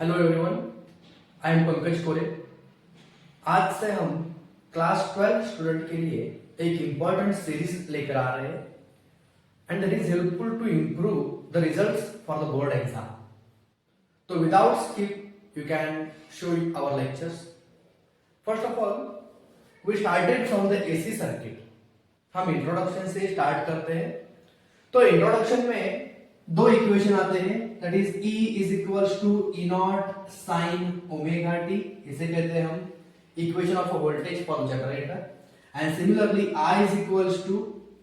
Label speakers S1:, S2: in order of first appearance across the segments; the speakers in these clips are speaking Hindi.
S1: Hello everyone, I am Pankaj कोरे। आज से हम क्लास 12 स्टूडेंट के लिए एक इंपॉर्टेंट सीरीज लेकर आ रहे हैं and that is helpful to improve the results for the board exam. तो without skip you can show our lectures. First of all we started from the AC circuit. हम इंट्रोडक्शन से स्टार्ट करते हैं। तो इंट्रोडक्शन में दो इक्वेशन आते हैं, that is E is equals to E not sine omega t, इसे कहते हैं हम equation of voltage for generator. And similarly I is equals to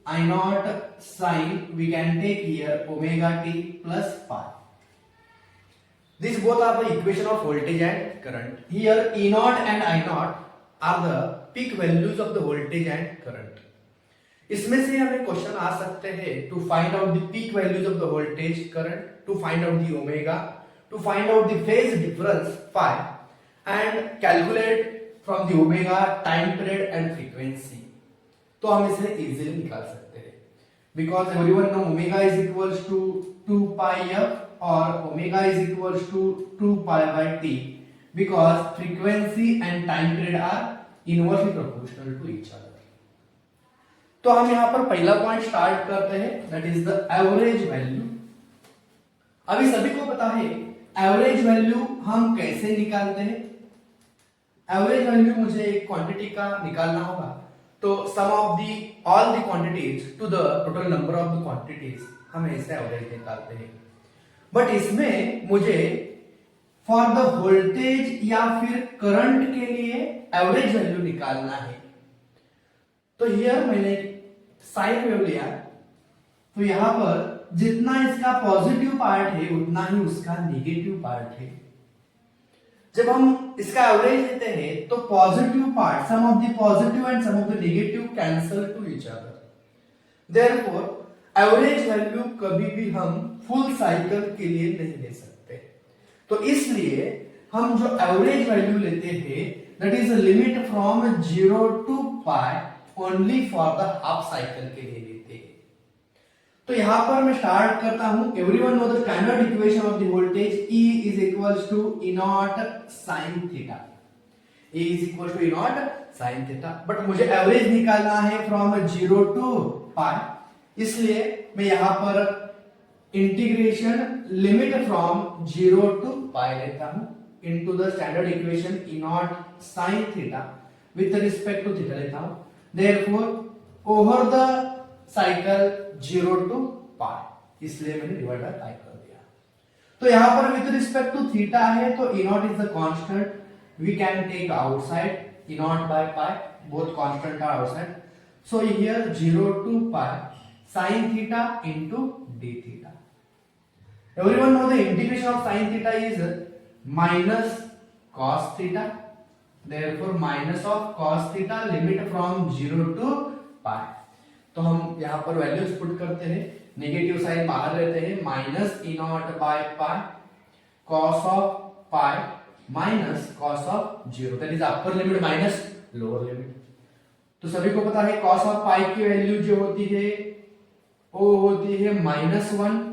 S1: I naught sine, we can take here omega t plus pi. These both are the equation of voltage and current. Here E naught and I naught are the peak values of the voltage and current. इसमें से हमें क्वेश्चन आ सकते हैं to find out the peak values of the voltage current, to find out the omega, to find out the phase difference phi and calculate from the omega time period and frequency. तो हम इसे इजीली निकाल सकते हैं because everyone know omega is equals to 2 pi F और omega is equals to 2 pi by T because frequency and time period are inversely proportional to each other. तो हम यहां पर पहला पॉइंट स्टार्ट करते हैं, that is the average value. अभी सभी को पता है एवरेज वैल्यू हम कैसे निकालते हैं। एवरेज वैल्यू मुझे एक क्वांटिटी का निकालना होगा, तो sum of the all the quantities to the total number of the quantities, हम ऐसे एवरेज निकालते हैं। बट इसमें मुझे फॉर द वोल्टेज या फिर करंट के लिए एवरेज वैल्यू निकालना है। तो हियर मैंने साइन वेव लिया, तो यहां पर जितना इसका पॉजिटिव पार्ट है उतना ही उसका नेगेटिव पार्ट है। जब हम इसका एवरेज लेते हैं तो positive part, sum of the positive and sum of the negative cancel to each other. Therefore average value कभी भी हम फुल साइकिल के लिए नहीं ले सकते। तो इसलिए हम जो एवरेज वैल्यू लेते हैं that is limit from 0 to pi only for the half cycle के लिए लेते हैं। तो यहां पर मैं स्टार्ट करता हूं। Everyone know the standard equation of the voltage E is equals to E naught sine theta. E is equals to E naught sine theta, but मुझे एवरेज निकालना है फ्रॉम 0 टू पाई, इसलिए मैं यहां पर integration limit from 0 to pi लेता हूं into the standard equation E naught sine theta with respect to theta लेता हूं। Therefore, over the cycle 0 to pi, इसलिए मैंने डिवाइड बाय पाई कर दिया। तो यहां पर विद रिस्पेक्ट टू थीटा है तो E naught is the constant, we can take outside E naught by pi, both constant are outside. So here 0 to pi sin theta into d theta. Everyone know the integration of sin theta is minus cos theta. Therefore minus of cos theta limit from 0 to pi। तो हम यहाँ पर वैल्यूज पुट करते हैं, नेगेटिव साइन बाहर लेते हैं, minus E naught by pi cos of pi minus cos of 0, that is upper limit minus lower limit. तो सभी को पता है कॉस ऑफ पाई की वैल्यू जो होती है वो होती है -1,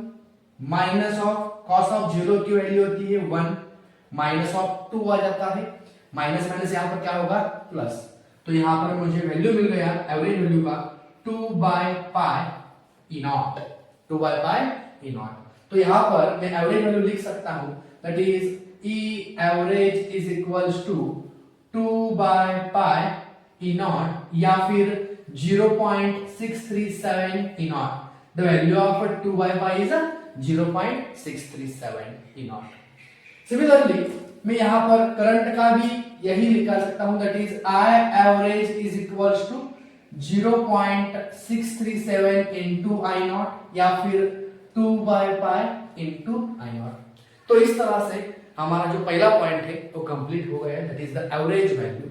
S1: माइनस ऑफ कॉस ऑफ 0 की वैल्यू होती है 1, माइनस ऑफ 2 आ जाता है, माइनस माइनस यहां पर क्या होगा प्लस। तो यहां पर मुझे वैल्यू मिल गया एवरेज वैल्यू का 2 by pi E naught, 2 by pi E naught. तो यहां पर मैं एवरेज वैल्यू लिख सकता हूं, that is E average is equals to 2 by pi E naught या फिर 0.637 E naught. The value of 2 by pi is 0.637 E naught. Similarly मैं यहां पर करंट का भी यही निकाल सकता हूं, that is I average is equals to 0.637 into I naught या फिर 2 by pi into I naught. तो इस तरह से हमारा जो पहला पॉइंट है वो कंप्लीट हो गया है, that is the average value.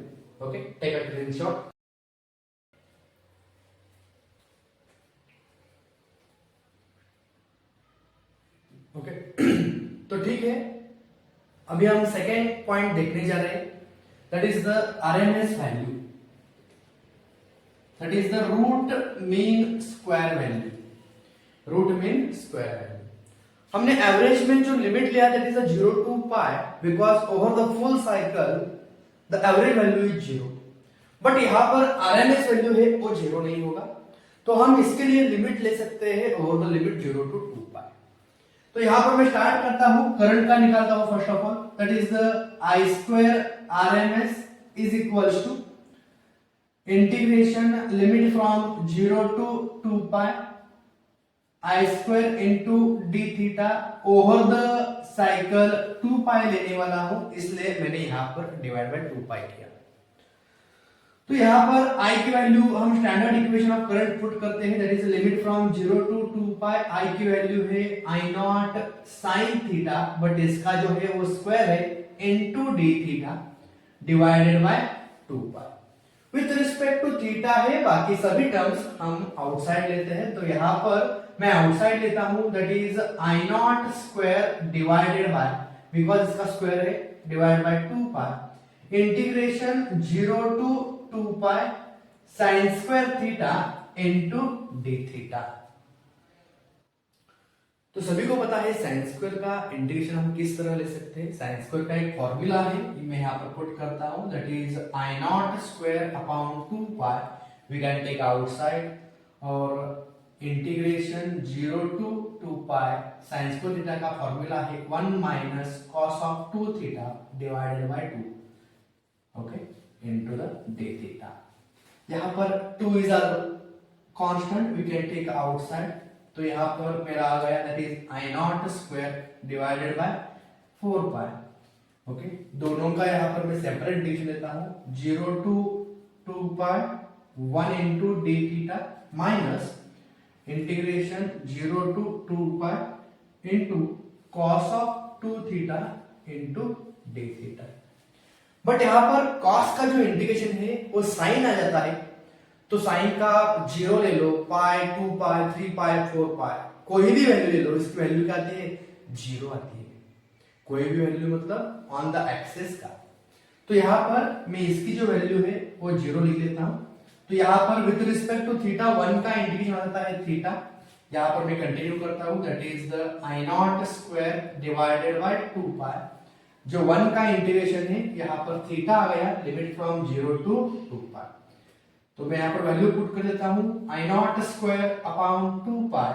S1: Okay, take a screenshot. Okay तो ठीक है, अभी हम सेकेंड पॉइंट देखने जा रहे हैं, that is the RMS value, that is the root mean square value, root mean square value. हमने एवरेज में जो लिमिट लिया that is 0 to pi because over the full cycle the average value is 0, but यहां पर आरएमएस वैल्यू है वो 0 नहीं होगा, तो हम इसके लिए लिमिट ले सकते हैं ओवर द लिमिट 0 to 2 पाई। तो यहां पर मैं स्टार्ट करता हूं, करंट का निकालता हूं first of all, that is the I square RMS is equals to integration limit from 0 to 2 pi I square into d theta over the cycle 2 pi लेने वाला हूं, इसलिए मैंने यहां पर डिवाइड बाय 2 पाई किया। तो यहां पर I की वैल्यू हम standard equation of current put करते हैं, that is limit from 0 to 2 pi, I की वैल्यू है I naught sine theta, but इसका जो है वो स्क्वायर है into d theta divided by 2 pi. With respect to theta है, बाकी सभी टर्म्स हम आउटसाइड लेते हैं, तो यहां पर मैं आउटसाइड लेता हूं, that is I naught square divided bye, because इसका स्क्वायर है, divide by 2 pi integration 0 to 2 pi sine square theta into d theta. तो सभी को पता है साइन स्क्वायर का इंटीग्रेशन हम किस तरह ले सकते हैं। साइन स्क्वायर का एक फॉर्मूला है, मैं यहाँ पर पुट करता हूं, that is I naught square upon 2 pi, we can take outside, और integration 0 to 2 pi sine square theta का फॉर्मूला है 1 minus cos of 2 theta divided by 2, okay, into the d theta. यहां पर 2 is a constant, we can take outside, तो यहां पर मेरा आ गया that is I naught square divided by 4 pi, okay. दोनों का यहां पर मैं सेपरेट डिविजन लेता हूं, 0 to 2 pi 1 into d theta minus integration 0 to 2 pi into cos of 2 theta into d theta. But यहां पर cos का जो इंटीग्रेशन है वो साइन आ जाता है, तो साइन का 0 ले लो, पाई 2 पाई 3 पाई 4 पाई, कोई भी वैल्यू ले लो, इसकी वैल्यू क्या आती है, 0 आती है, कोई भी वैल्यू मतलब ऑन द एक्सिस का। तो यहां पर मैं इसकी जो वैल्यू है वो 0 लिख लेता हूं, तो यहां पर विद रिस्पेक्ट टू थीटा 1 का इंटीग्रेशन आ जाता है थीटा, यहां पर मैं कंटिन्यू करता हूं, that is the I naught square divided by 2 पाई, जो 1 का इंटीग्रेशन है यहां पर थीटा आ गया, लिमिट फ्रॉम 0 to 2 पाई, तो मैं यहां पर वैल्यू पुट कर देता हूं, I naught square upon 2 pi,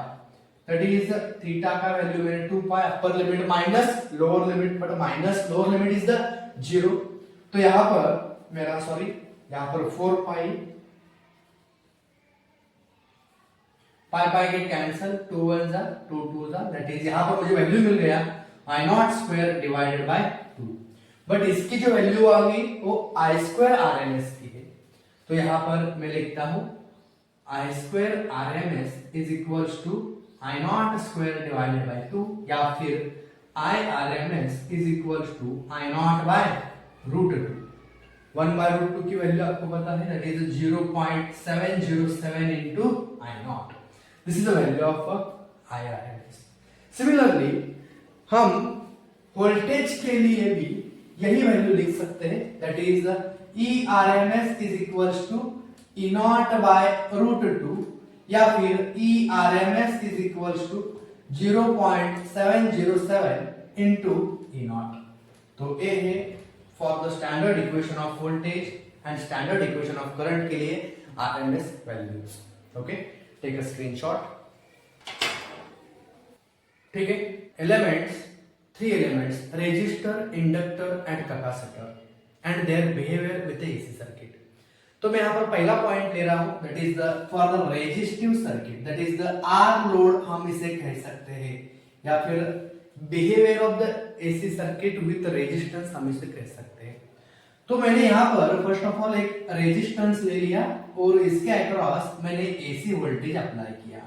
S1: that is theta का वैल्यू मैंने 2 pi, upper limit minus lower limit, but minus lower limit is the 0, तो यहां पर मेरा सॉरी यहां पर 4 पाई, पाई पाई गेट कैंसल, 2 1 जा 2 2 जा, दैट इज यहां पर मुझे वैल्यू मिल गया I naught square divided by 2, but इसकी जो वैल्यू आ गई वो आई स्क्वायर आरएमएस की है, तो यहां पर मैं लिखता हूं I square RMS is equals to I naught square divided by 2, या फिर I RMS is equals to I naught by root 2। 1 by root 2 की वैल्यू आपको पता है, that is 0.707 into I naught, this is the value of I RMS. Similarly हम वोल्टेज के लिए भी यही वैल्यू लिख सकते हैं, that is E RMS is equals to E naught by root 2, या फिर E RMS is equals to 0.707 into E naught. तो ए है for the standard equation of voltage and standard equation of current के लिए RMS values, okay, take a screenshot, ठीक है। Elements, 3 elements, resistor, inductor and capacitor and their behaviour with AC circuit. तो मैं यहां पर पहला पॉइंट ले रहा हूं, that is the for the resistive circuit, that is the are load हम इसे कह सकते हैं, या फिर behaviour of the AC circuit with resistance हम इसे कह सकते हैं। तो मैंने यहां पर फर्स्ट ऑफ ऑल एक रेजिस्टेंस ले लिया और इसके अक्रॉस मैंने एसी वोल्टेज अप्लाई किया,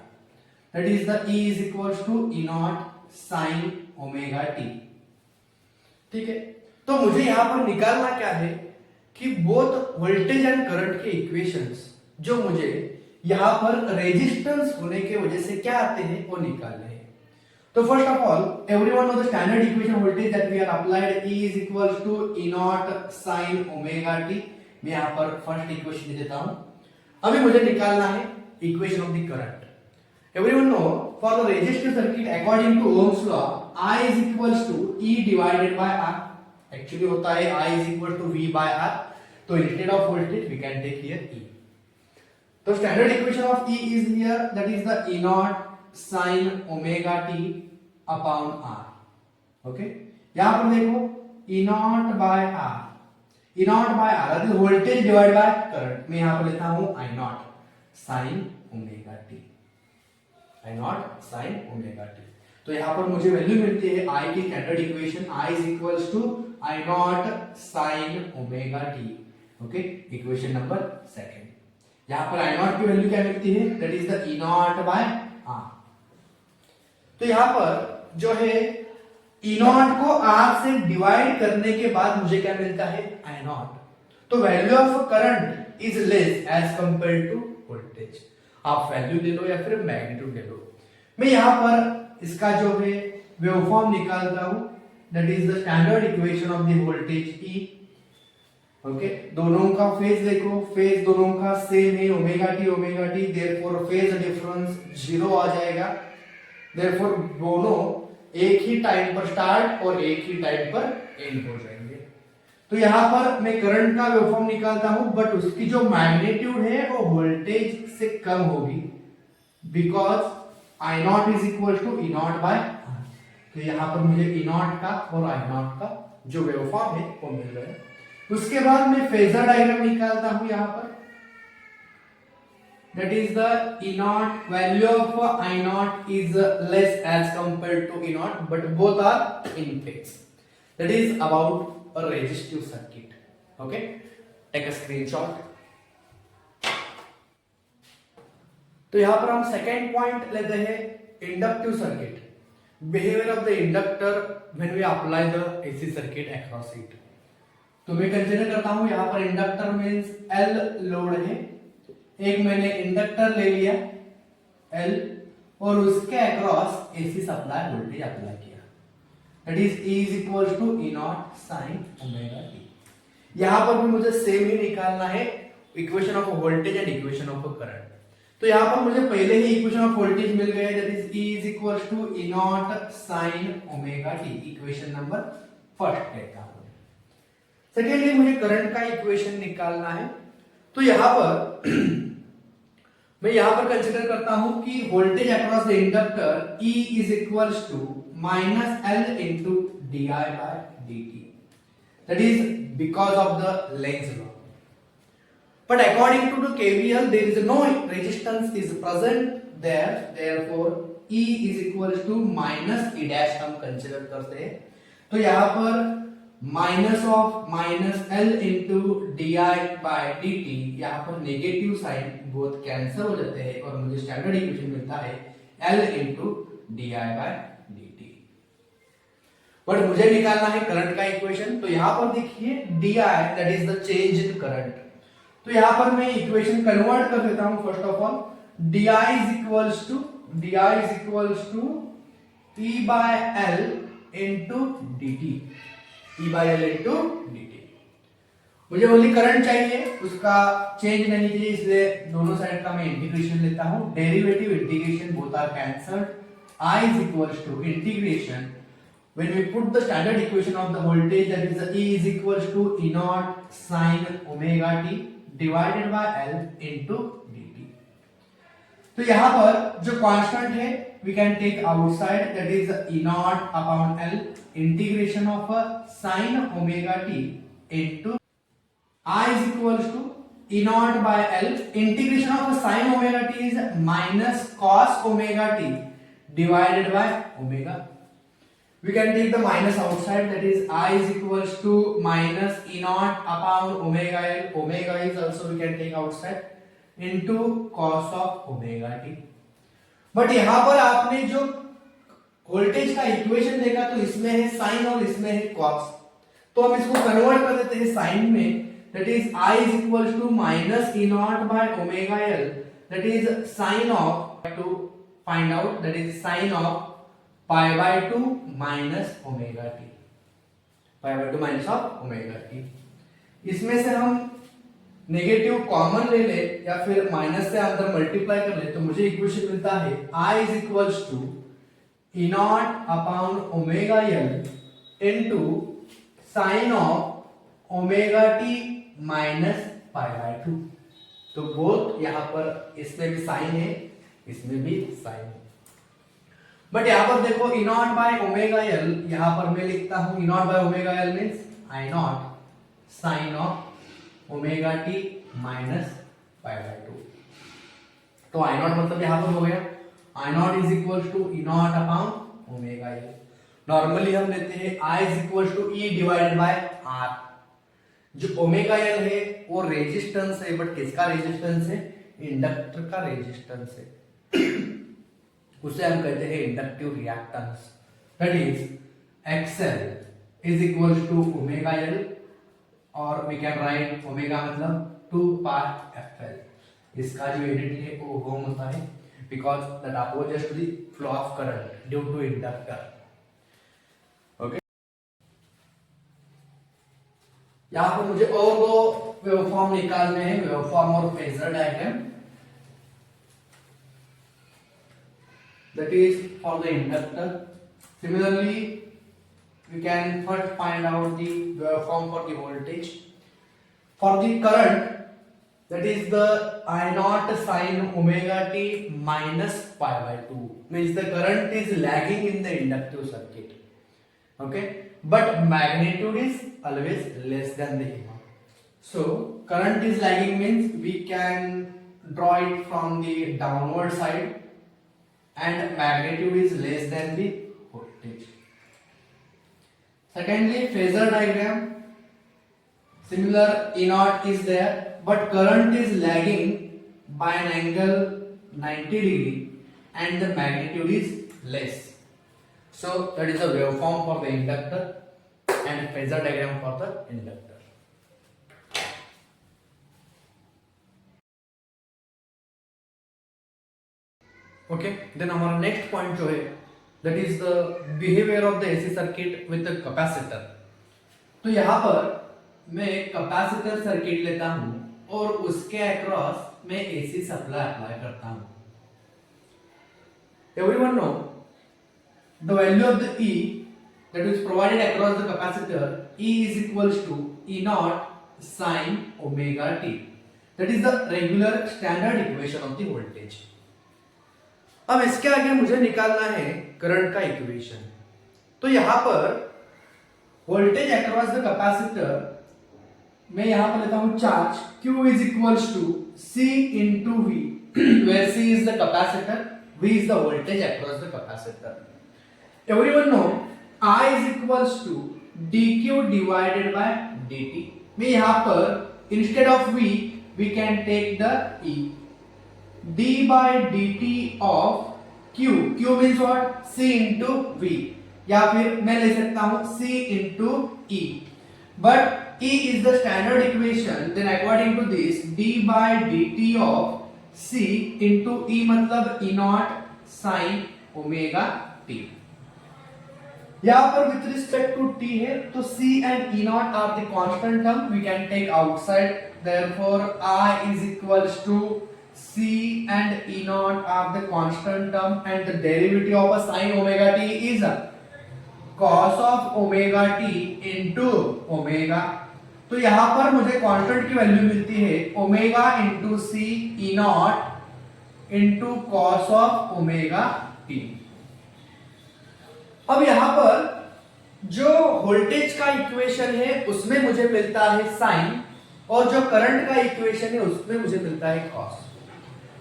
S1: that is the E is equals to E naught sine omega t, ठीक है। तो मुझे यहां पर निकालना क्या है कि बोथ वोल्टेज एंड करंट के इक्वेशंस जो मुझे यहां पर रेजिस्टेंस होने के वजह से क्या आते हैं वो निकालने हैं। तो first of all everyone know the standard equation voltage that we are applied, E is equals to E naught sine omega t, मैं यहां पर फर्स्ट इक्वेशन दे देता हूं। अभी मुझे निकालना है equation of the current. Everyone know for the resistive circuit according to Ohm's law, I is equals to E divided by R. Actually होता है I is equal to V by R. तो instead of voltage we can take here E. तो standard equation of E is here, that is the E naught sin omega t upon R. Okay? यहाँ पर देखो E naught by R. E naught by R that is voltage divided by current. मैं यहाँ पर लेता हूँ I naught sin omega t. I naught sin omega t. तो यहाँ पर मुझे वैल्यू मिलती है I की standard equation I is equals to I naught sin omega t. Okay, equation number second. यहाँ पर I naught की वैल्यू क्या मिलती है? That is the E naught by R. तो यहाँ पर जो है E naught को R से डिवाइड करने के बाद मुझे क्या मिलता है? I naught. तो value of current is less as compare to voltage. आप वैल्यू ले लो या फिर मैग्नीट्यूड ले लो. मैं यहाँ पर इसका जो है वेवफॉर्म निकालता हूं, that is the standard equation of the voltage E. Okay, दोनों का फेज देखो, फेज दोनों का सेम है omega T, therefore phase difference 0 आ जाएगा. देयरफॉर दोनों एक ही टाइम पर स्टार्ट और एक ही टाइम पर एंड हो जाएंगे. तो यहाँ पर मैं करंट का वेवफॉर्म निकालता हूं, बट उसकी जो मैग्नीट्यूड है वो वोल्टेज से कम होगी, because I naught is equal to E naught by R. तो यहाँ पर मुझे E naught का और I naught का जो वेवफॉर्म है वो मिल रहा है. उसके बाद मैं फेजर डायग्राम निकालता हूं यहाँ पर, that is the E naught value of I naught is less as compared to E naught, but both are in phase. That is about a resistive circuit. Okay, take a screenshot. तो यहाँ पर हम सेकेंड पॉइंट लेते हैं, inductive circuit. Behaviour of the inductor when we apply the AC circuit across it. तो मैं कंसीडर करता हूं यहाँ पर इंडक्टर मींस L लोड है. एक मैंने इंडक्टर ले लिया L और उसके across AC supply voltage apply किया, that is E is equals to E naught sin omega t. यहाँ पर भी मुझे सेम ही निकालना है, equation of voltage and equation of current. तो यहाँ पर मुझे पहले ही इक्वेशन ऑफ वोल्टेज मिल गया, that is E is equals to E naught sin omega t. Equation number first कहता हूं. सेकेंडली मुझे करंट का इक्वेशन निकालना है. तो यहाँ पर मैं यहाँ पर कंसीडर करता हूं कि voltage across the inductor E is equals to minus L into di by dt. That is because of the Lenz's law. But according to the KVL, there is no resistance is present there. Therefore, E is equals to minus E dash हम कंसीडर करते हैं. तो यहाँ पर minus of minus L into d I by d t, यहाँ पर नेगेटिव साइन बोथ कैंसिल हो जाते हैं और मुझे स्टैंडर्ड इक्वेशन मिलता है L into d I by d t. But मुझे निकालना है करंट का इक्वेशन. तो यहाँ पर देखिए d I that is the change in current. तो यहाँ पर मैं इक्वेशन कन्वर्ट कर देता हूं. First of all d I is equals to E by L into d t. E by L into dt. मुझे ओनली करंट चाहिए, उसका चेंज नहीं चाहिए, इसलिए दोनों साइड का मैं इंटीग्रेशन लेता हूं. Derivative integration both are cancelled. I is equals to integration when we put the standard equation of the voltage, that is E is equals to E naught sin omega t divided by L into dt. तो यहाँ पर जो कांस्टेंट है we can take outside, that is E naught upon L integration of sin omega t into I is equals to E naught by L. Integration of sin omega t is minus cos omega t divided by omega. We can take the minus outside, that is I is equals to minus E naught upon omega L. Omega is also we can take outside into cos of omega t. But यहां पर आपने जो वोल्टेज का इक्वेशन देखा तो इसमें है साइन और इसमें है कॉस. तो हम इसको कन्वर्ट कर देते हैं साइन में, that is I is equals to minus E naught by omega L, that is sin of, to find out, that is sin of pi by 2 minus omega t. pi by 2 minus of omega t. इसमें से हम नेगेटिव कॉमन ले ले या फिर माइनस से अंदर मल्टीप्लाई कर ले तो मुझे इक्वेशन मिलता है I is equals to E naught upon omega L into sine of omega T minus pi by 2। तो बोथ यहां पर इसमें भी साइन है, इसमें भी साइन है, बट यहां पर देखो E naught by omega L, यहां पर मैं लिखता हूं E naught by omega L means I naught sine of omega T minus pi by 2। तो आई नॉट मतलब यहां पर हो गया I naught is equal to E naught upon omega L. Normally हम लेते हैं I is equal to E divided by R. जो ओमेगा एल है वो रेजिस्टेंस है, बट किसका रेजिस्टेंस है? इंडक्टर का रेजिस्टेंस है। उसे हम कहते हैं inductive reactance. That is XL is equal to omega L, और वी कैन राइट ओमेगा मतलब 2 पाई एफएल। इसका जो यूनिट है वो ओम होता है because that opposes to the flow of current due to inductor. Okay, यहां पर मुझे और दो वेवफॉर्म निकालने हैं, वेवफॉर्म और phasor diagram. That is for the inductor. Similarly, we can first find out the waveform for the voltage. For the current, that is the I naught sin omega t minus pi by 2. Means the current is lagging in the inductive circuit. Okay, but magnitude is always less than the EMF. So current is lagging means we can draw it from the downward side, and magnitude is less than the voltage. Secondly, phasor diagram. Similar E naught is there, but current is lagging by an angle 90 degree and the magnitude is less. So that is a waveform for the inductor and phasor diagram for the inductor. Okay, then हमारा नेक्स्ट पॉइंट जो है that is the behaviour of the AC circuit with the capacitor. तो यहां पर मैं कैपेसिटर सर्किट लेता हूं और उसके अक्रॉस मैं एसी सप्लाई अप्लाई करता हूं। Everyone know the value of the E that is provided across the capacitor, E is equals to E naught sin omega t. That is the regular standard equation of the voltage. अब इसके आगे मुझे निकालना है करंट का इक्वेशन। तो यहां पर वोल्टेज अक्रॉस द कैपेसिटर मैं यहां पर लेता हूं charge Q is equals to C into V, where C is the capacitor, V is the voltage across the capacitor. Everyone know I is equals to dq divided by dt। मैं यहां पर instead of V we can take the E, d by dt of q, q means what? C into v, या फिर मैं ले सकता हूं C into E, but E is the standard equation, then according to this d by dt of C into E मतलब E naught sin omega t। यहाँ पर with respect to t है तो C and E naught are the constant term, we can take outside, therefore I is equals to C and E naught are the constant term, and the derivative of a sin omega t is a cos of omega t into omega। तो यहां पर मुझे कांस्टेंट की वैल्यू मिलती है omega into C E naught into cos of omega t. अब यहां पर जो वोल्टेज का इक्वेशन है उसमें मुझे मिलता है साइन, और जो करंट का इक्वेशन है उसमें मुझे मिलता है cos.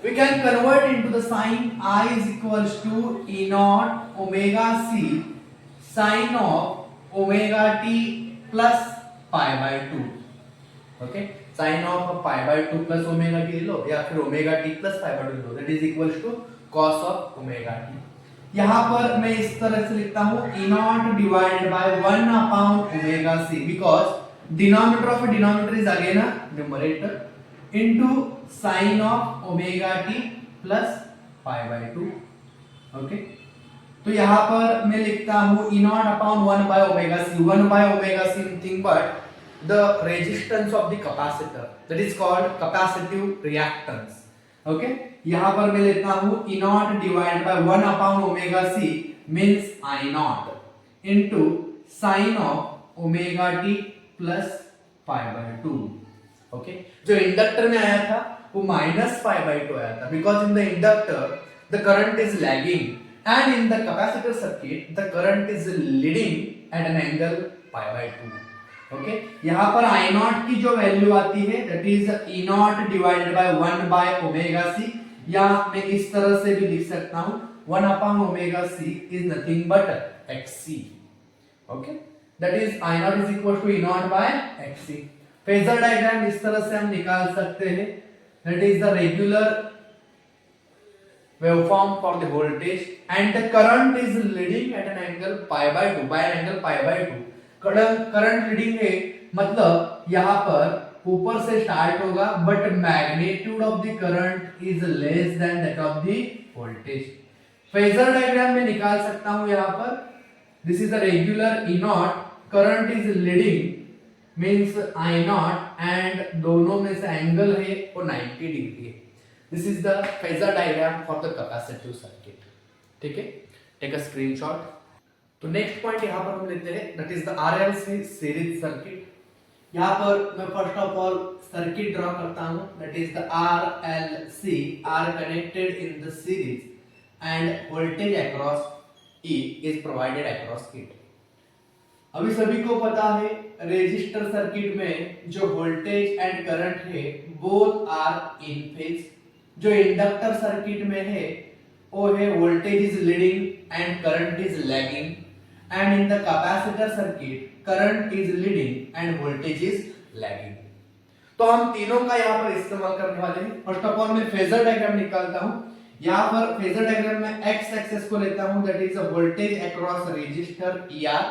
S1: We can convert into the sign I is equals to E naught omega C sin of omega t plus pi by 2। Okay, sin of pi by 2 plus omega t लो या फिर omega t plus pi by 2 low, that is equals to cos of omega t। यहाँ पर मैं इस तरह से लिखता हूँ E naught divided by 1 upon omega C, because denominator of a denominator is again a numerator, into sin of omega t plus pi by 2। Okay, तो यहाँ पर मैं लिखता हूँ E naught upon 1 by omega C, 1 by omega C nothing but the resistance of the capacitor, that is called capacitive reactance. Okay, यहां पर मैं लेता हूं E naught divided by 1 upon omega c means I naught into sin of omega t plus pi by 2. Okay, जो इंडक्टर में आया था वो माइनस पाई बाई 2 आया था, because in the inductor the current is lagging and in the capacitor circuit the current is leading at an angle pi by 2. Okay, यहां पर I नॉट की जो वैल्यू आती है that is E naught divided by 1 by omega c, या मैं इस तरह से भी लिख सकता हूं 1 upon omega c is nothing but xc. Okay, that is I naught is equal to E naught by xc. Phasor diagram इस तरह से हम निकाल सकते हैं, that is the regular waveform for the voltage and the current is leading at an angle pi by 2, by angle pi by 2. Current leading है मतलब यहां पर ऊपर से स्टार्ट होगा but magnitude of the current is less than that of the voltage. Phasor diagram में निकाल सकता हूं यहां पर, this is the regular E not, current is leading means I not and दोनों में से एंगल है वो 90 डिग्री है. This is the phasor diagram for the capacitive circuit. ठीक है, टेक अ स्क्रीनशॉट. तो नेक्स्ट पॉइंट यहां पर हम लेते हैं, that is the RLC series circuit. यहां पर मैं first of all circuit draw करता हूं, that is the RLC are connected in the series and voltage across E is provided across it. अभी सभी को पता है रेजिस्टर सर्किट में जो वोल्टेज एंड करंट है बोथ आर इन फेज. जो इंडक्टर सर्किट में है वो है voltage is leading and current is lagging, and in the capacitor circuit current is leading and voltage is lagging. तो हम तीनों का यहाँ पर इस्तेमाल करने वाले हैं. फर्स्ट ऑफ ऑल मैं फेजर डायग्राम निकालता हूँ. यहाँ पर फेजर डायग्राम में एक्स एक्सिस को लेता हूँ, that is voltage across resistor ER.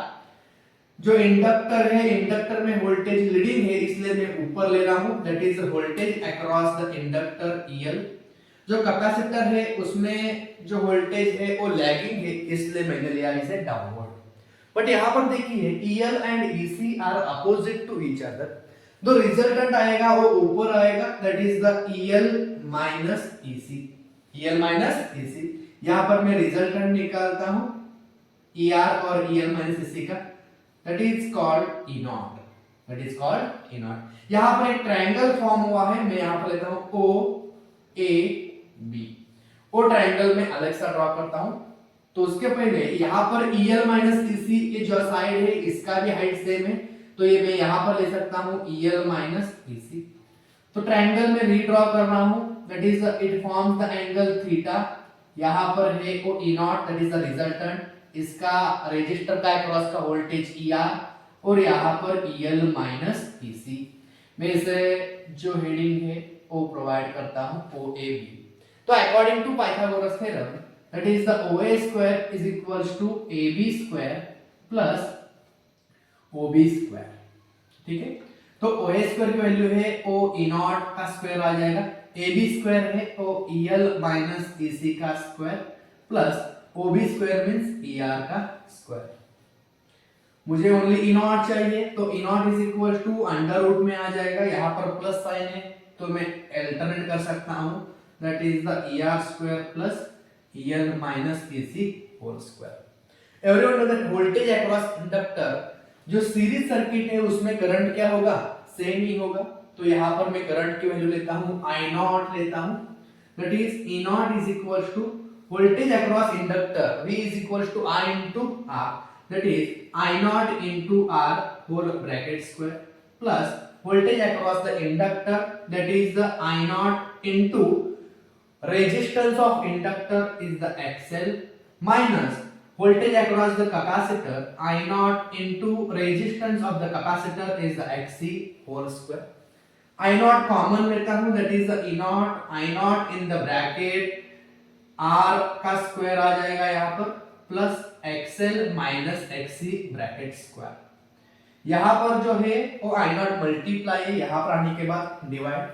S1: जो इंडक्टर है, इंडक्टर में वोल्टेज लीडिंग है इसलिए मैं ऊपर ले रहा हूं, that is voltage across the inductor EL. जो कैपेसिटर है उसमें जो वोल्टेज है वो लैगिंग है इसलिए मैंने लिया इसे डाउनवर्ड. बट यहां पर देखिए EL and EC are opposite to each other. जो रिजल्टेंट आएगा वो ऊपर आएगा, that is the EL minus EC. EL minus EC. यहां पर मैं रिजल्टेंट निकालता हूं ER और EL माइनस EC का, that is called E naught. That is called E naught. यहाँ पर एक ट्रायंगल फॉर्म हुआ है, मैं यहाँ पर लेता हूँ OAB. वो ट्रायंगल में अलग सा ड्रॉ करता हूँ. तो उसके पहले यहाँ पर EL माइनस EC ये जो साइड है इसका भी हाइट सेम है, तो ये मैं यहाँ पर ले सकता हूँ EL माइनस EC. तो ट्रायंगल में रीड्रॉ कर रहा हूँ, that is it forms the angle theta. यहाँ पर है वो E naught, that is the resultant. इसका रेजिस्टर का अक्रॉस का वोल्टेज ER और यहाँ पर EL माइनस EC. मैं इसे जो हेडिंग है वो प्रोवाइड करता हूँ OAB. तो according to Pythagoras theorem that is the OA square is equals to AB square plus OB square. ठीक है, तो OA स्क्वायर की वैल्यू है O E नॉट का स्क्वायर आ जाएगा, AB स्क्वायर है O EL माइनस EC का square plus OB square means ER का स्क्वायर. मुझे ओनली E नॉट चाहिए, तो E naught is equal to under root में आ जाएगा. यहाँ पर प्लस साइन है तो मैं अल्टरनेट कर सकता हूँ, that is the ER square plus EL minus EC whole square. Everyone know that voltage across inductor जो सीरीज सर्किट है उसमें करंट क्या होगा, सेम ही होगा. तो यहाँ पर मैं करंट की वैल्यू लेता हूँ I नॉट लेता हूँ, that is E naught is equal to voltage across inductor V is equals to I into R, that is I naught into R whole bracket square plus voltage across the inductor, that is the I naught into resistance of inductor is the XL minus voltage across the capacitor I naught into resistance of the capacitor is the XC whole square. I naught common लेता हूँ, that is the E naught, I naught in the bracket R का स्क्वायर आ जाएगा यहाँ पर plus XL minus XC bracket square. यहाँ पर जो है वो I नॉट मल्टीप्लाई है, यहाँ पर आने के बाद divide,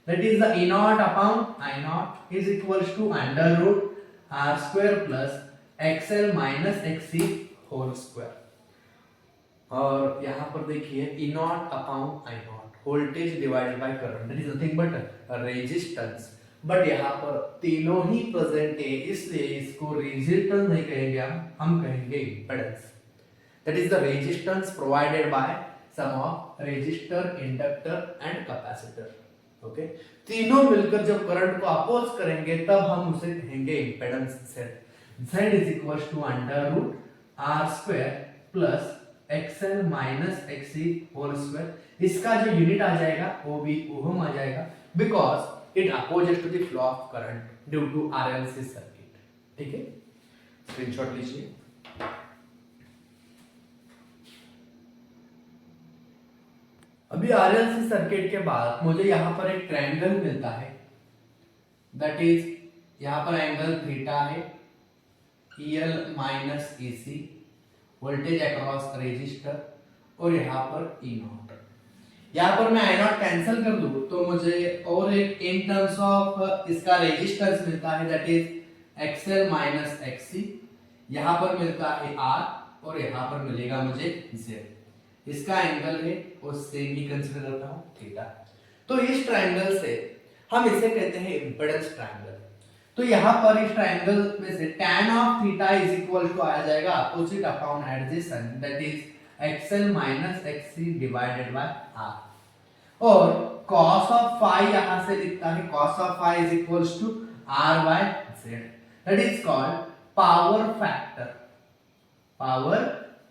S1: that is the E naught upon I naught is equals to under root R square plus XL minus XC whole square. और यहाँ पर देखिए E naught upon I naught, voltage divided by current, that is nothing but resistance. But यहाँ पर तीनों ही प्रेजेंट है, इसलिए इसको रेजिस्टेंस नहीं कहेंगे हम कहेंगे impedance. That is the resistance provided by sum of resistor, inductor and capacitor. Okay, तीनों मिलकर जब करंट को अपोज करेंगे तब हम उसे कहेंगे impedance Z। Z is equal to under root R square plus XL minus XC whole square. इसका जो यूनिट आ जाएगा वो भी ओहम आ जाएगा, because it opposes to the flow of current due to RLC circuit. ठीक है, स्क्रीनशॉट लीजिए। अभी RLC सर्किट के बाद मुझे यहां पर एक ट्रायंगल मिलता है, दैट इज यहां पर एंगल थीटा है, EL minus EC, voltage across resistor, और यहाँ पर E नॉट। यहाँ पर मैं I नॉट कैंसिल कर दूं तो मुझे और एक इन टर्म्स ऑफ इसका रेजिस्टेंस मिलता है, that is XL minus XC। यहाँ पर मिलता है R और यहाँ पर मिलेगा मुझे Z। इसका एंगल है वो सेम ही कंसीडर करता हूँ थीटा। तो इस ट्रायंगल से हम इसे कहते हैं इम्पीडेंस ट्रायंगल। तो यहाँ पर इस ट्रायंगल में से tan of theta is equal to आ जाएगा opposite upon adjacent, that is XL minus XC divided by R। और cos ऑफ फाई यहाँ से लिखता है, cos of phi is equal to R by Z, that is called power factor. Power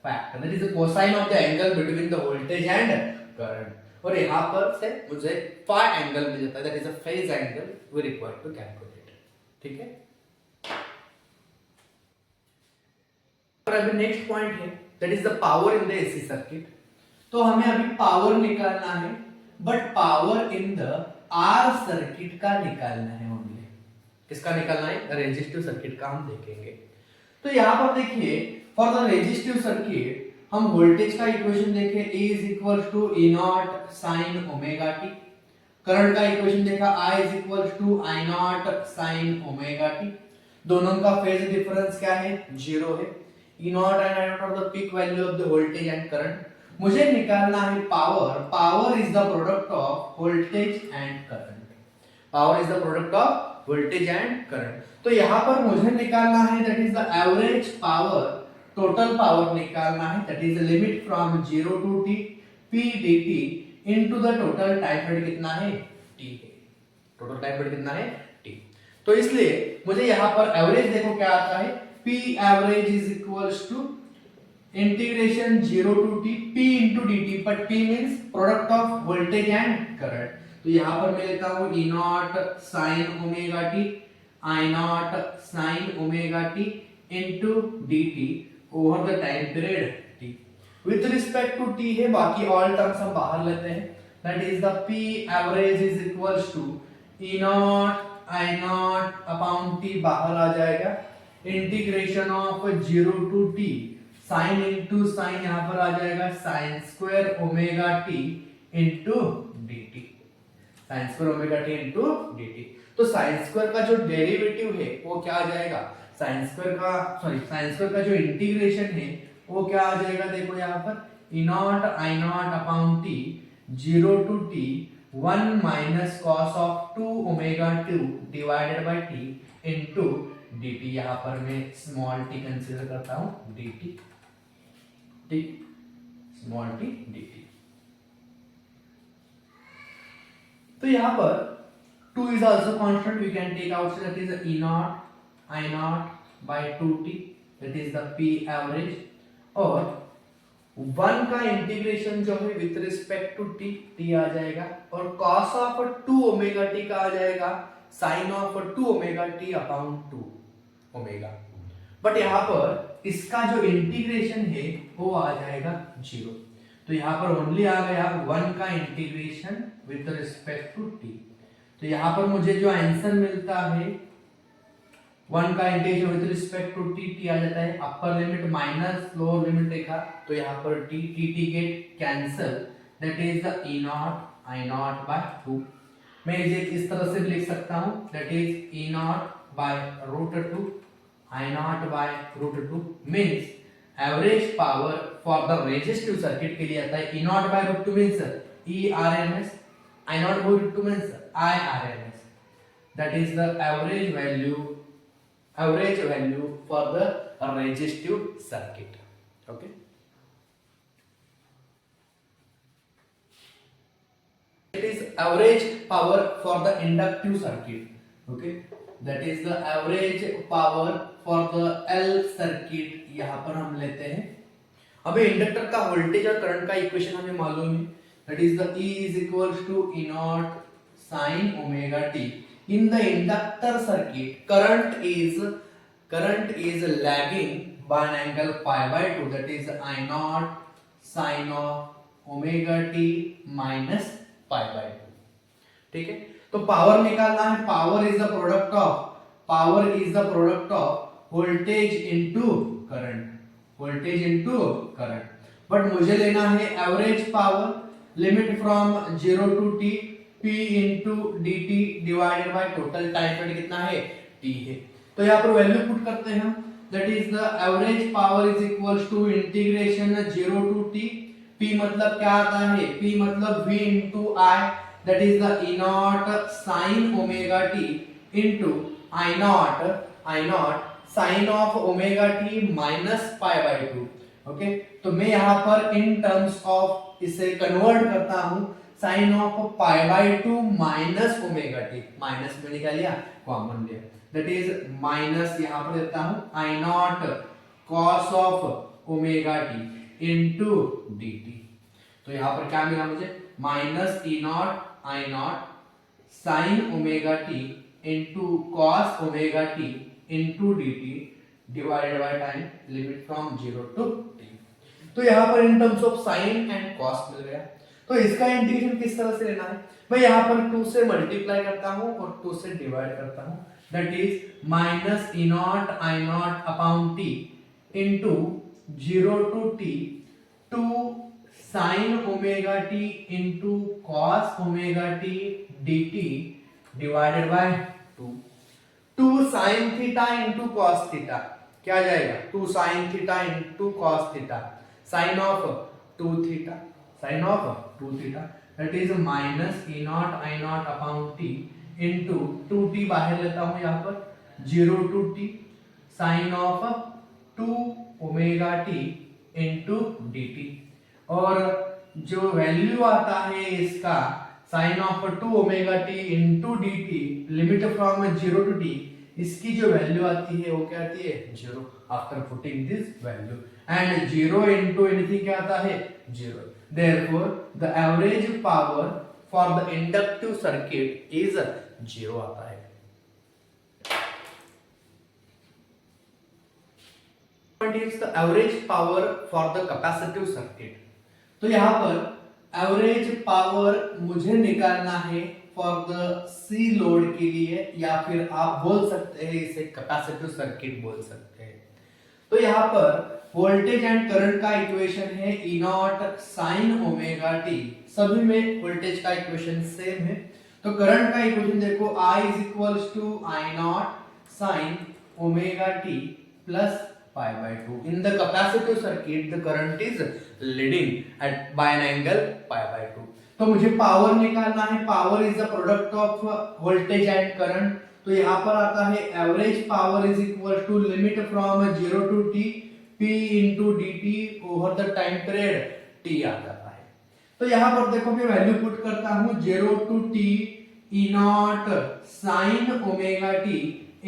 S1: factor that is the cosine of the angle between the voltage and current. और यहाँ पर से मुझे फाई एंगल मिल जाता है, that is a phase angle we require to calculate. ठीक है, और अभी नेक्स्ट पॉइंट है, that is the power in the AC circuit. तो हमें अभी पावर निकालना है, but power in the R circuit का निकालना है ओनली। किसका निकालना है? रेजिस्टिव सर्किट का हम देखेंगे। तो यहां पर देखिए, फॉर द रेजिस्टिव सर्किट हम वोल्टेज का इक्वेशन देखें, E is equal to E naught sine omega t. Current का इक्वेशन देखा, I is equal to I naught sine omega t. दोनों का फेज डिफरेंस क्या है? 0 है। E naught and I naught are the peak value of the voltage and current. मुझे निकालना है power. Power is the product of voltage and current. Power is the product of voltage and current. तो यहाँ पर मुझे निकालना है, that is the average power, total power निकालना है, that is limit from 0 to t p dt into the total time period कितना है? t है। टोटल टाइम पीरियड कितना है? t। तो इसलिए मुझे यहाँ पर एवरेज देखो क्या आता है, p average is equals to integration 0 to t p into dt, but p means product of voltage and current. तो यहाँ पर मैं लेता हूँ E naught sine omega t, I naught sine omega t into dt over the time period t। With respect to t है, बाकी ऑल टर्म्स हम बाहर लेते हैं, that is the p average is equals to E naught I naught upon t बाहर आ जाएगा, integration of 0 to t sine into sine यहाँ पर आ जाएगा sine square omega t into dt, sine square omega t into dt। तो साइन स्क्वायर का जो डेरिवेटिव है वो क्या आ जाएगा, साइन स्क्वायर का जो इंटीग्रेशन है वो क्या आ जाएगा, देखो यहाँ पर E naught I naught upon t 0 to t 1 minus cos of 2 omega 2 divided by t into dt। यहाँ पर मैं स्मॉल t कंसीडर करता हूँ, dt, ठीक, स्मॉल t dt। तो यहाँ पर 2 is also constant, we can take out, that is E naught I naught by 2t, that is the p average। और 1 का इंटीग्रेशन जो है विथ रिस्पेक्ट टू t आ जाएगा, और cos ऑफ 2 ओमेगा t का आ जाएगा sin of 2 omega t upon 2 omega. But यहाँ पर इसका जो इंटीग्रेशन है वो आ जाएगा 0। तो यहाँ पर ओनली आ गया 1 का integration with respect to t। तो यहाँ पर मुझे जो आंसर मिलता है 1 का integration with respect to t आ जाता है, upper limit minus lower limit देखा तो यहाँ पर t get cancel, that is the E naught I naught by 2। मैं इसे इस तरह से लिख सकता हूँ, that is E naught by root 2 I naught by root 2 means average power for the resistive circuit के लिए आता है E naught by root 2 means E RMS, I naught by root 2 means I RMS, that is the average value for the resistive circuit. Okay, it is average power for the inductive circuit. Okay, that is the average power for the L circuit. यहां पर हम लेते हैं, अबे इंडक्टर का वोल्टेज और करंट का इक्वेशन हमें मालूम है, that is the E is equals to E naught sin omega t. In the inductor circuit, current is lagging by an angle pi by 2, that is I naught sin of omega t minus pi by 2. ठीक है, तो पावर निकालना है, power is the product of voltage into current, but मुझे लेना है average power, limit from 0 to t p into dt divided by total time period कितना है, t है। तो यहाँ पर वैल्यू पुट करते हैं हम, that is the average power is equals to integration 0 to t, p मतलब क्या आता है, p मतलब v into i, that is the E naught sin omega t into I naught sin of omega t minus pi by 2. Okay, तो मैं यहाँ पर इन टर्म्स ऑफ इसे कन्वर्ट करता हूँ, sin of pi by 2 minus omega T, minus में निकाल लिया, कॉमन लिया, that is माइनस यहाँ पर देता हूँ I naught cos of omega t into dt। तो यहाँ पर क्या मिला मुझे, minus E naught I naught sin omega t into cos omega t into dt divided by time, limit from 0 to t। तो यहाँ पर in terms of sin and cos मिल गया। तो इसका इंटीग्रेशन किस तरह से लेना है, मैं यहाँ पर 2 से मल्टीप्लाई करता हूँ और 2 से डिवाइड करता हूँ, that is minus E naught I naught upon t into 0 to t 2 sin omega t into cos omega t dt divided by 2 sin theta into cos theta क्या जाएगा, 2 sin theta into cos theta, sin of 2 theta, that is minus E naught I naught upon t into 2t बाहर लेता हूँ यहाँ पर, 0 to t sin of 2 omega t into dt, और जो वैल्यू आता है इसका sin of 2 omega t into dt limit from 0 to t, इसकी जो वैल्यू आती है वो क्या आती है, 0 after putting this value, and 0 into anything क्या आता है, 0। therefore the average power for the inductive circuit is 0 आता है। is the average power for the capacitive circuit। तो यहाँ पर एवरेज पावर मुझे निकालना है फॉर द सी लोड के लिए, या फिर आप बोल सकते हैं इसे कैपेसिटिव सर्किट बोल सकते हैं। तो यहाँ पर वोल्टेज एंड करंट का इक्वेशन है E naught sine omega T, सभी में वोल्टेज का इक्वेशन सेम है। तो करंट का इक्वेशन देखो, I is equals to I naught sin omega t plus pi by 2. In the capacitive circuit, the current is leading at by an angle pi by 2. तो मुझे पावर निकालना है, power is the product of voltage and current. तो यहाँ पर आता है average power is equal to limit from 0 to t p into dt over the time period t आ जाता है। तो यहाँ पर देखो मैं वैल्यू पुट करता हूँ, 0 to t E naught sin omega t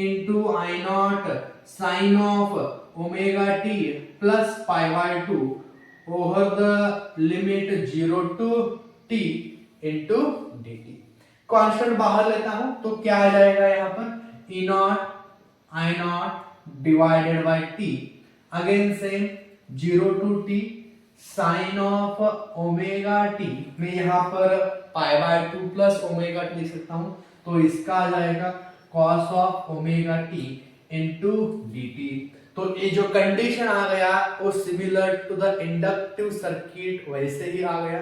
S1: into I naught sin of omega t plus pi by 2 over the limit 0 to t into dt। Constant बाहर लेता हूं तो क्या आ जाएगा यहाँ पर, E naught I naught divided by t, again same 0 to t sin of omega t, मैं यहाँ पर pi by 2 plus omega t लिख सकता हूँ, तो इसका आ जाएगा cos of omega t into dt। तो ये जो कंडीशन आ गया वो similar to the inductive circuit वैसे ही आ गया।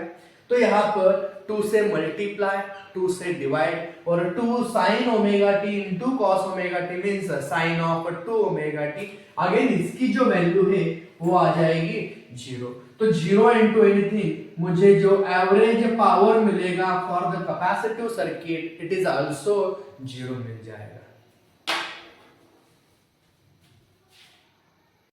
S1: तो यहाँ पर 2 से मल्टीप्लाई, 2 से डिवाइड और 2 sin omega t into cos omega T means sign of 2 omega T. Again इसकी जो वैल्यू है वो आ जाएगी 0। तो 0 इंटू एनीथिंग, मुझे जो एवरेज पावर मिलेगा for the capacitive circuit it is also 0 मिल जाएगा।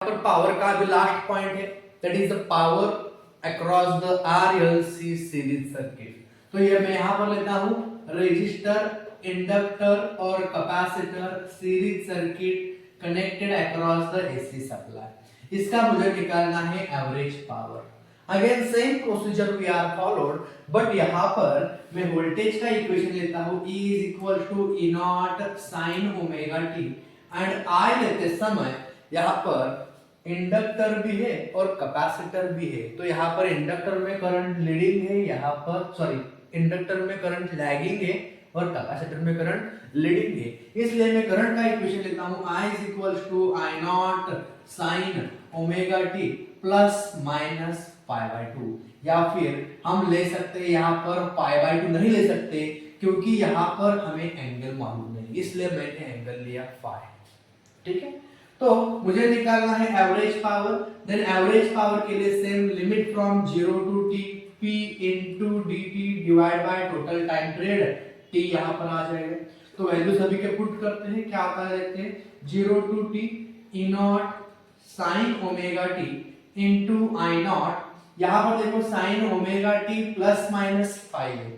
S1: पर पावर का भी लास्ट पॉइंट है, that is the power across the RLC series circuit. तो ये मैं यहां पर लेता हूं रेजिस्टर, इंडक्टर और capacitor series circuit connected across the AC supply. इसका मुझे निकालना है average power. Again same procedure we are followed, but यहां पर मैं वोल्टेज का इक्वेशन लेता हूं E is equal to E naught sine omega t and I लेते समय यहां पर इंडक्टर भी है और कैपेसिटर भी है। तो यहाँ पर इंडक्टर में करंट लीडिंग है, यहाँ पर इंडक्टर में करंट लैगिंग है और कैपेसिटर में करंट लीडिंग है। इसलिए मैं करंट का इक्वेशन लेता हूँ I is equal to I naught sine omega t plus minus pi by 2, या फिर हम ले सकते हैं यहाँ पर पाई बाय 2 नहीं ले सकते क्योंकि यहाँ पर हमें एंगल मालूम नहीं, इसलिए मैंने एंगल लिया फाई। ठीक है, तो मुझे निकालना है average power. Then average power के लिए same limit from 0 to t p into dt divide by total time period t यहां पर आ जाएगा। तो वैल्यू सभी के पुट करते हैं, क्या आता है देखते हैं 0 to t e naught sin omega t into I naught, यहां पर देखो sin omega t plus minus phi है।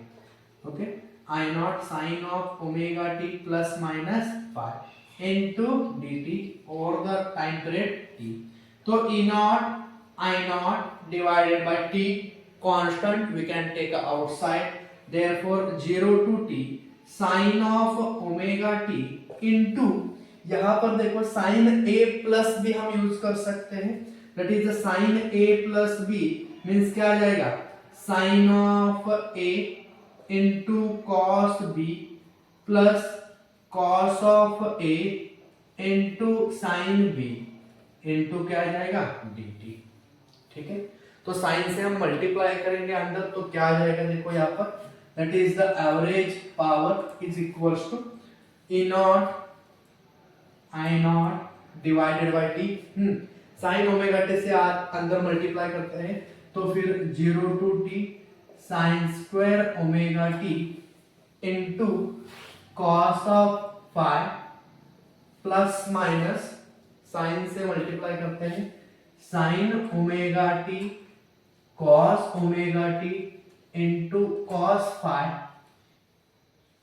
S1: Okay, I naught sin of omega t plus minus phi into dt over the time period t। तो E naught I naught divided by t constant we can take outside, therefore 0 to t sin of omega t into, यहाँ पर देखो sin a plus b हम यूज कर सकते हैं, that is the sin a plus b means क्या आ जाएगा sin of a into cos b plus cos of a into sin b into क्या आ जाएगा dt। ठीक है, तो sin से हम मल्टीप्लाई करेंगे अंदर, तो क्या आ जाएगा देखो यहाँ पर, that is the average power is equals to E naught I naught divided by t। sin omega t से अंदर मल्टीप्लाई करते हैं तो फिर 0 to t sin square omega t into cos of phi plus minus sine से मल्टीप्लाई करते हैं sine omega t cos omega t into cos phi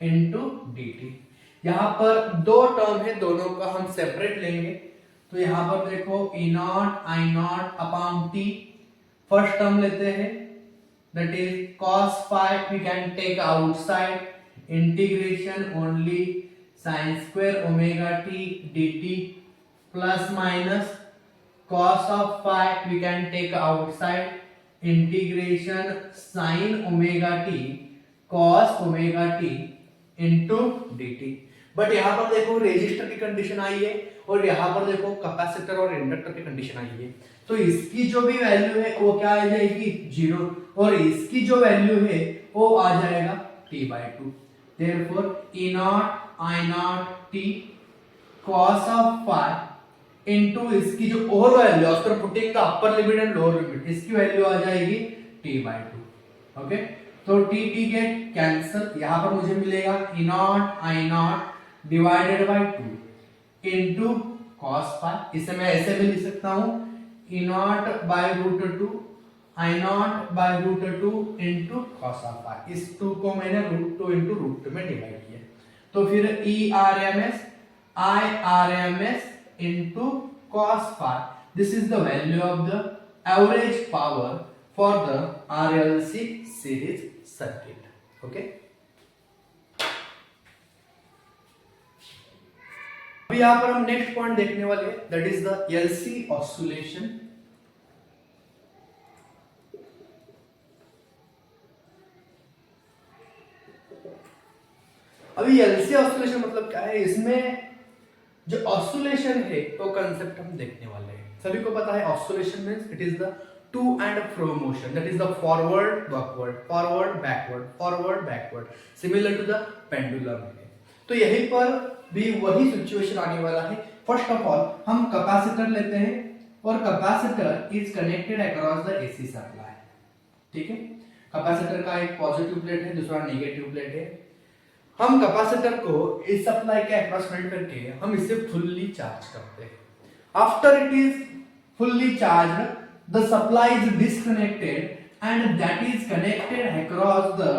S1: into dt। यहां पर दो टर्म है, दोनों का हम सेपरेट लेंगे। तो यहां पर देखो E naught I naught upon t, first term लेते हैं that is cos phi we can take outside, integration only sin square omega t dt plus minus cos of phi we can take outside, integration sin omega t cos omega t into dt। But यहाँ पर देखो रेजिस्टर की कंडीशन आई है और यहाँ पर देखो कैपेसिटर और इंडक्टर की कंडीशन आई है, तो इसकी जो भी वैल्यू है वो क्या आ जाएगी 0 और इसकी जो वैल्यू है वो आ जाएगा t/2। therefore E naught I not t cos of phi into इसकी जो और value after putting the upper limit and lower limit, इसकी वैल्यू आ जाएगी t/2। ओके, तो t गेट कैंसिल, यहां पर मुझे मिलेगा E naught I naught divided by 2 into cos phi. इसे मैं ऐसे भी लिख सकता हूं E naught by root 2 I naught by root 2 into cos of phi. इस 2 को मैंने रूट 2 इनटू रूट 2 में डिवाइड किया, तो फिर E RMS I RMS into cos phi, this is the value of the average power for the RLC series circuit। okay, अभी यहां पर हम नेक्स्ट पॉइंट देखने वाले हैं, that is the LC oscillation. अभी LC ऑसिलेशन मतलब क्या है, इसमें जो ऑसिलेशन है तो कंसेप्ट हम देखने वाले हैं। सभी को पता है oscillation means it is the to and fro motion, that is the forward backward, forward backward, forward backward, similar to the pendulum है। तो यहीं पर भी वही सिचुएशन आने वाला है। फर्स्ट ऑफ ऑल हम कैपेसिटर लेते हैं और capacitor is connected across the AC supply, ठीक है। कैपेसिटर का एक पॉजिटिव प्लेट है, दूसरा नेगेटिव प्लेट है। हम कैपेसिटर को इस सप्लाई के अक्रॉस कनेक्ट करके हम इसे फुल्ली चार्ज करते हैं। After it is fully charged, the supply is disconnected and that is connected across the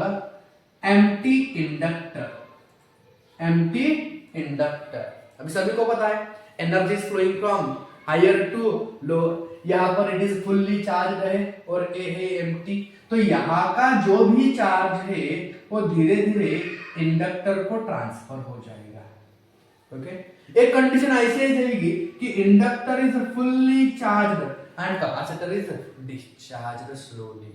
S1: empty inductor, empty inductor। अभी सभी को पता है energy is flowing from higher to lower. यहाँ पर इट इज फुल्ली चार्ज है और ए है एम्प्टी, तो यहाँ का जो भी चार्ज है वो धीरे धीरे इंडक्टर को ट्रांसफर हो जाएगा। ओके, एक कंडीशन ऐसे ही रहेगी कि inductor is fully charged and capacitor is discharged slowly.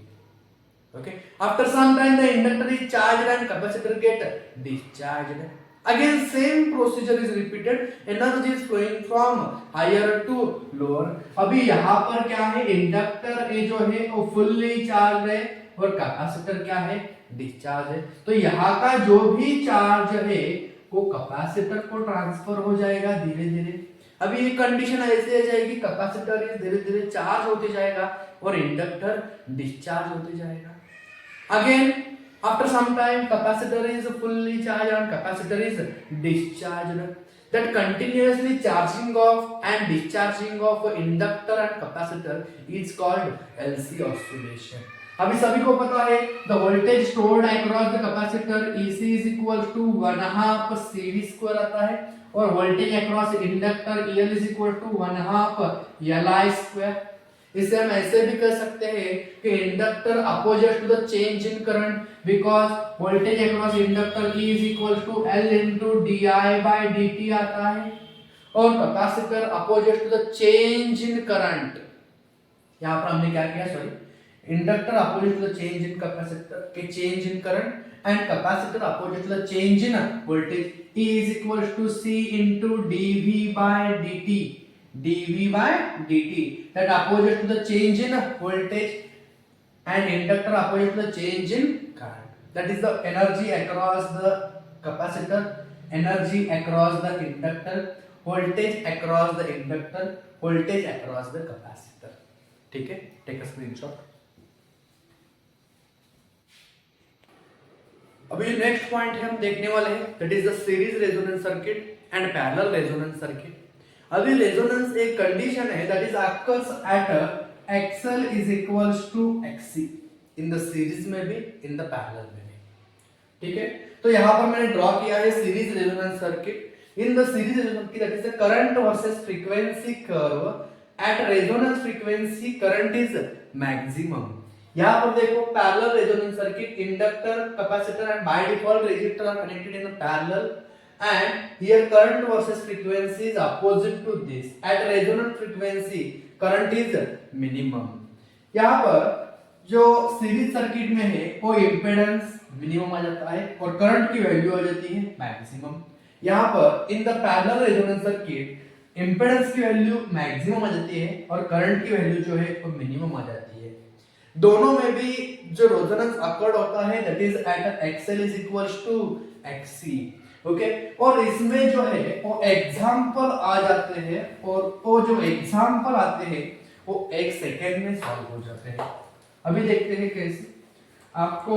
S1: Okay, after some time the inductor is charged and capacitor get discharged. Again same procedure is repeated, energy is flowing from higher to lower। अभी यहाँ पर क्या है, इंडक्टर ये जो है वो फुल्ली चार्ज है और कैपेसिटर क्या है, डिस्चार्ज है। तो यहाँ का जो भी चार्ज है वो कैपेसिटर को ट्रांसफर हो जाएगा धीरे धीरे। अभी ये कंडीशन ऐसे आ जाएगी, कैपेसिटर धीरे धीरे चार्ज होते जाएगा और इंडक्टर डिस्चार्ज होते जाएगा। Again after some time capacitor is fully charge and capacitor is discharged. That continuously charging of and discharging of inductor and capacitor is called LC oscillation. अभी सभी को पता है the voltage stored across the capacitor EC is equal to 1/2 CV square आता है और voltage across inductor EL is equal to 1/2 LI square. इसे हम ऐसे भी कह सकते हैं कि inductor opposite to the change in current, because voltage across inductor E is equal to L into di/dt आता है और capacitor opposite to the change in current. यहाँ पर हमने क्या किया, sorry, inductor opposite to the change in capacitor के change in current and capacitor opposite to the change in voltage, E is equal to C into dV by dt, dV by dt, that opposite to the change in voltage and inductor opposite to the change in current, that is the energy across the capacitor, energy across the inductor, voltage across the inductor, voltage across the capacitor। ठीक है, टेक अ स्क्रीनशॉट। अभी नेक्स्ट पॉइंट है हम देखने वाले हैं, that is the series resonance circuit and parallel resonance circuit. अभी रेजोनेंस एक कंडीशन है that is occurs at XL is equals to XC, in the series में भी इन द पैरेलल में भी, ठीक है। तो यहाँ पर मैंने ड्रॉ किया है series resonance circuit. In the series resonance की that is the current versus frequency curve at resonance frequency current is maximum. यहाँ पर देखो parallel resonance circuit, inductor, capacitor and by default resistor R connected in parallel and here current versus frequency is opposite to this. At resonance frequency current is minimum. यहाँ पर जो सीरीज सर्किट में है वो इंपेडेंस मिनिमम आ जाता है और करंट की वैल्यू आ जाती है मैक्सिमम। यहाँ पर in the parallel resonance circuit impedance की वैल्यू मैक्सिमम आ जाती है और करंट की वैल्यू जो है वो मिनिमम आ जाती है। दोनों में भी जो रेजोनेंस अकर्ड होता है that is at XL is equals to XC. Okay, और इसमें जो है वो एग्जांपल आ जाते हैं और वो जो एग्जांपल आते हैं वो 1 सेकेंड में सॉल्व हो जाते हैं। अभी देखते हैं कैसे। आपको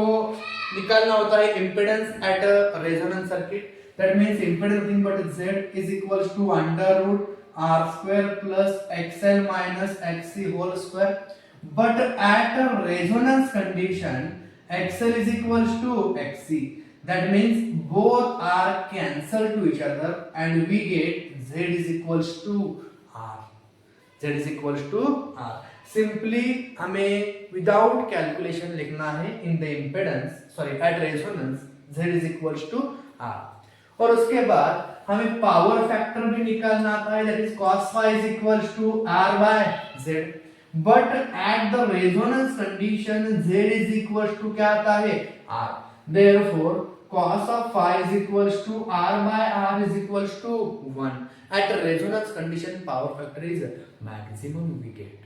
S1: निकालना होता है impedance at a resonance circuit, that means impedance nothing but Z is equals to √R² plus XL minus XC whole square. But at a resonance condition, XL is equals to XC. That means both are cancelled to each other, and we get Z is equals to R. Z is equals to R. Simply हमें without calculation लिखना है in the impedance, sorry, at resonance Z is equals to R. और उसके बाद हमें पावर फैक्टर भी निकालना आता है, that is cos phi is equals to R by Z. But at the resonance condition Z is equals to क्या आता है, R. Therefore cos of phi is equals to R by R is equals to 1. At resonance condition power factor is maximum we get.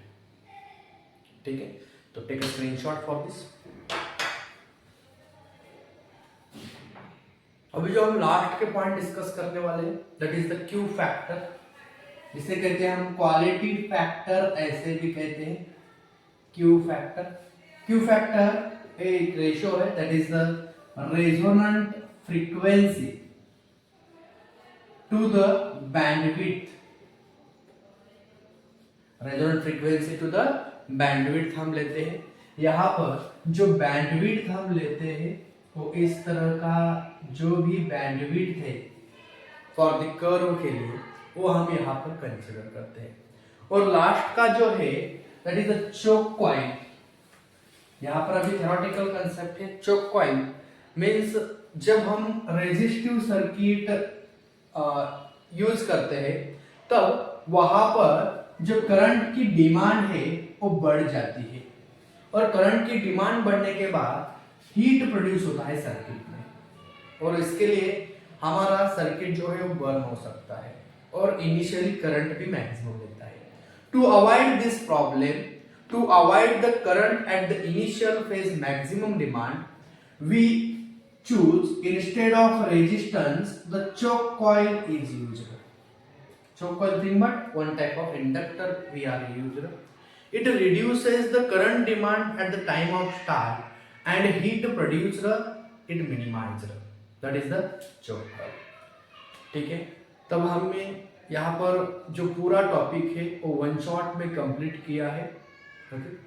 S1: ठीक है, तो take a screenshot for this. अभी जो हम लास्ट के पॉइंट डिस्कस करने वाले हैं that is the Q factor, जिसे कहते हैं हम क्वालिटी फैक्टर, ऐसे भी कहते हैं क्यू फैक्टर। क्यू फैक्टर एक रेशियो है that is the resonant frequency to the bandwidth, resonant frequency to the bandwidth हम लेते हैं। यहाँ पर जो बैंडविड्थ हम लेते हैं वो इस तरह का जो भी बैंडविड्थ है फॉर द कर्व के लिए वो हम यहाँ पर कंसीडर करते हैं। और लास्ट का जो है that is the choke coil. यहाँ पर अभी थ्योरेटिकल कंसेप्ट है। चोक कॉइल मींस जब हम रेजिस्टिव सर्किट यूज करते हैं तब वहां पर जो करंट की डिमांड है वो बढ़ जाती है, और करंट की डिमांड बढ़ने के बाद हीट प्रोड्यूस होता है सर्किट में, और इसके लिए हमारा सर्किट जो है वो बर्न हो सकता है और इनिशियली करंट भी मैक्सिमम लेता है। To avoid this problem, to avoid the current at the initial phase maximum demand, we choose instead of resistance the choke coil is used. Choke coil thing but one type of inductor we are used. It reduces the current demand at the time of start and heat produced it minimized. That is the choke coil. ठीक है, तब हमने यहाँ पर जो पूरा टॉपिक है वो वन शॉट में कंप्लीट किया है। ओके।